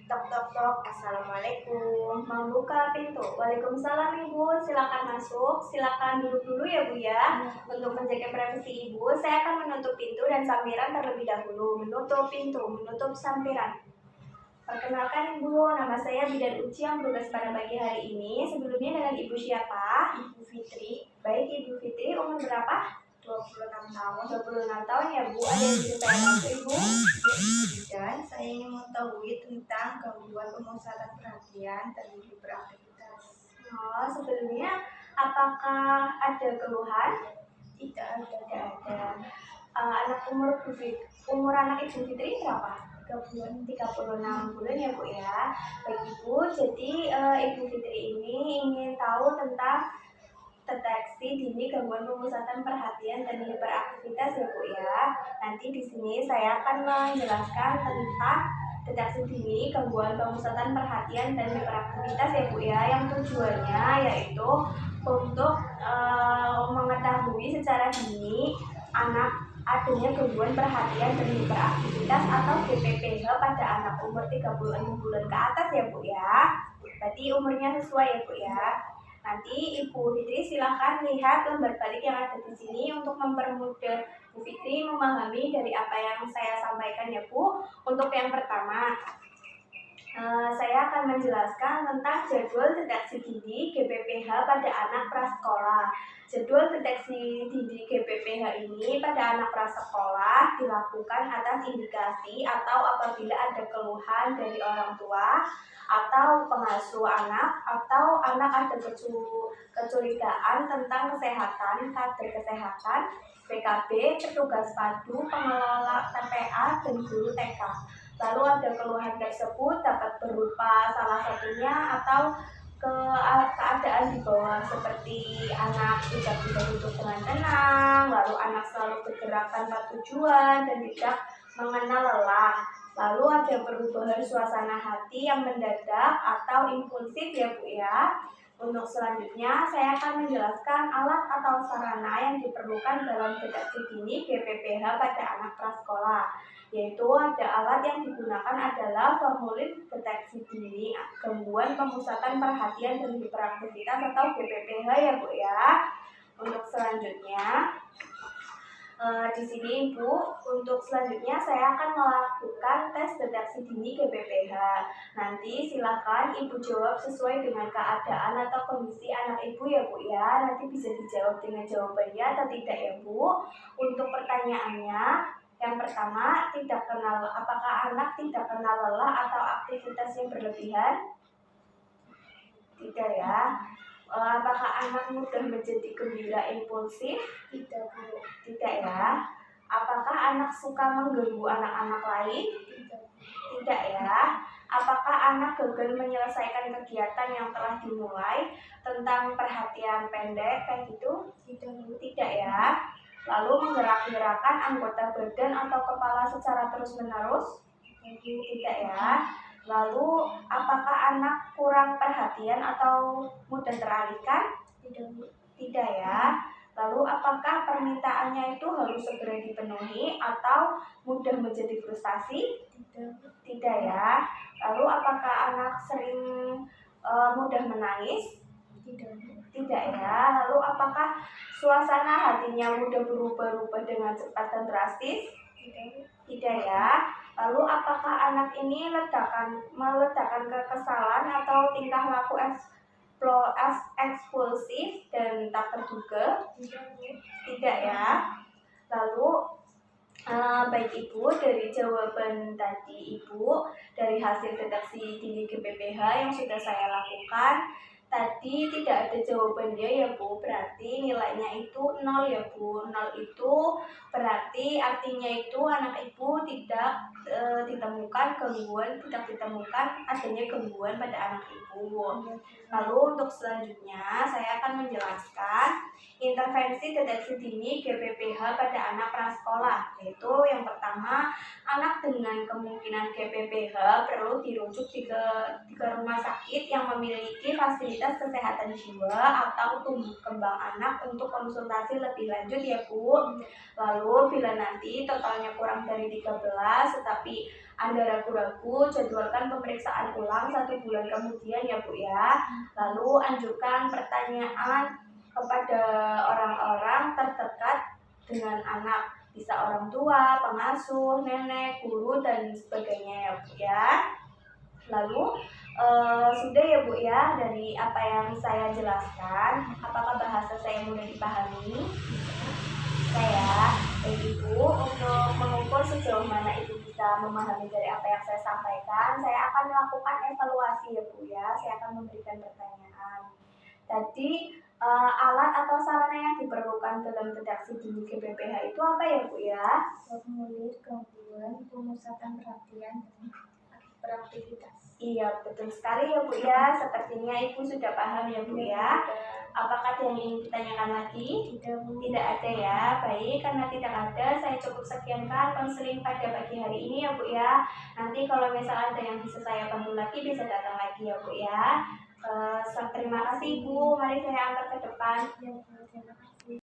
Tok tok tok, assalamualaikum. Membuka pintu. Waalaikumsalam Ibu, silakan masuk. Silakan duduk dulu ya Bu ya. Untuk menjaga privasi Ibu, saya akan menutup pintu dan sampiran terlebih dahulu. Menutup pintu, menutup sampiran. Perkenalkan Ibu, nama saya Bidan Uci yang bertugas pada pagi hari ini. Sebelumnya dengan Ibu siapa? Ibu Fitri, Baik Ibu Fitri, umur berapa? 26 tahun. 26 tahun ya Bu. Ada yang bisa saya bantu Ibu? Dan saya ingin mengetahui tentang gangguan pemusatan perhatian dan hiperaktivitas. Oh, sebelumnya apakah ada keluhan? Tidak ada. Tidak ada. Anak umur anak Ibu Fitri berapa? 36 bulan ya Bu ya. Baik Ibu, jadi Ibu Fitri ini ingin tahu tentang deteksi dini gangguan pemusatan perhatian dan hiperaktivitas ya Bu ya. Nanti di sini saya akan menjelaskan tentang deteksi dini gangguan pemusatan perhatian dan hiperaktivitas ya Bu ya, yang tujuannya yaitu untuk mengetahui secara dini anak adanya gangguan perhatian dan hiperaktivitas atau GPPH pada anak umur 36 bulan ke atas ya Bu ya. Berarti umurnya sesuai ya Bu ya. Nanti Ibu Fitri silahkan lihat lembar balik yang ada di sini untuk mempermudah Bu Fitri memahami dari apa yang saya sampaikan ya Bu. Untuk yang pertama, saya akan menjelaskan tentang jadwal deteksi dini GPPH pada anak prasekolah. Jadwal deteksi dini GPPH ini pada anak prasekolah dilakukan atas indikasi atau apabila ada keluhan dari orang tua atau pengasuh anak atau anak ada kecurigaan tentang kesehatan, kader kesehatan, PKB, petugas padu, pengelola TPA, dan guru TK. Lalu ada keluhan tersebut dapat berupa salah satunya atau keadaan di bawah seperti anak tidak bisa duduk dengan tenang, lalu anak selalu bergerak tanpa tujuan dan tidak mengenal lelah. Lalu ada perubahan suasana hati yang mendadak atau impulsif ya Bu ya. Untuk selanjutnya saya akan menjelaskan alat atau sarana yang diperlukan dalam deteksi dini GPPH pada anak prasekolah. Yaitu ada alat yang digunakan adalah formulir deteksi dini gangguan pemusatan perhatian dan hiperaktivitas atau GPPH ya Bu ya. Untuk selanjutnya di sini Ibu, untuk selanjutnya saya akan melakukan tes deteksi dini GPPH. Nanti silakan Ibu jawab sesuai dengan keadaan atau kondisi anak Ibu ya Bu ya. Nanti bisa dijawab dengan jawabannya atau tidak ya Bu. Untuk pertanyaannya, yang pertama, apakah anak tidak kenal lelah atau aktivitas yang berlebihan? Tidak ya. Apakah anak mudah menjadi gembira impulsif? Tidak Bu. Tidak ya. Apakah anak suka mengganggu anak-anak lain? Tidak ya. Apakah anak gagal menyelesaikan kegiatan yang telah dimulai tentang perhatian pendek kayak gitu? Tidak ya. Lalu menggerak-gerakkan anggota badan atau kepala secara terus-menerus? Tidak ya. Lalu apakah anak kurang perhatian atau mudah teralihkan? Tidak ya. Lalu apakah permintaannya itu harus segera dipenuhi atau mudah menjadi frustasi? Tidak ya. Lalu apakah anak sering mudah menangis? Tidak ya. Lalu apakah suasana hatinya mudah berubah-ubah dengan cepat dan drastis? Tidak ya. Lalu apakah anak ini meledakan kekesalan atau tingkah laku ekspulsif dan tak terduga? Tidak ya. Lalu baik Ibu, dari jawaban tadi Ibu, dari hasil deteksi dini GPPH yang sudah saya lakukan, tadi tidak ada jawabannya ya Bu, berarti nilainya itu 0 ya Bu. 0 itu berarti artinya itu anak Ibu tidak ditemukan adanya gangguan pada anak Ibu. Lalu untuk selanjutnya saya akan menjelaskan intervensi deteksi dini GPPH pada anak prasekolah, yaitu yang pertama, anak dengan kemungkinan GPPH perlu dirujuk ke rumah sakit yang memiliki fasilitas fasilitas kesehatan jiwa atau tumbuh kembang anak untuk konsultasi lebih lanjut ya Bu. Lalu bila nanti totalnya kurang dari 13 tetapi Anda ragu-ragu, jadwalkan pemeriksaan ulang 1 bulan kemudian ya Bu ya. Lalu anjurkan pertanyaan kepada orang-orang terdekat dengan anak, bisa orang tua, pengasuh, nenek, guru, dan sebagainya ya Bu ya. Lalu sudah ya Bu ya dari apa yang saya jelaskan, apakah bahasa saya mudah dipahami? Saya baik Ibu, untuk mengukur sejauh mana Ibu bisa memahami dari apa yang saya sampaikan, saya akan melakukan evaluasi ya Bu ya. Saya akan memberikan pertanyaan. Tadi alat atau sarana yang diperlukan dalam deteksi dini GBPH itu apa ya Bu ya? Formulir, gangguan, pemusatan perhatian, dan beraktivitas. Iya betul sekali ya Bu ya. Sepertinya Ibu sudah paham ya Bu ya. Apakah ada yang ingin ditanyakan lagi? Tidak Bu. Tidak ada ya. Baik, karena tidak ada, saya cukup sekiankan konseling pada pagi hari ini ya Bu ya. Nanti kalau misal ada yang bisa saya bantu lagi, bisa datang lagi ya Bu ya. Terima kasih Bu. Mari saya angkat ke depan. Ya Bu.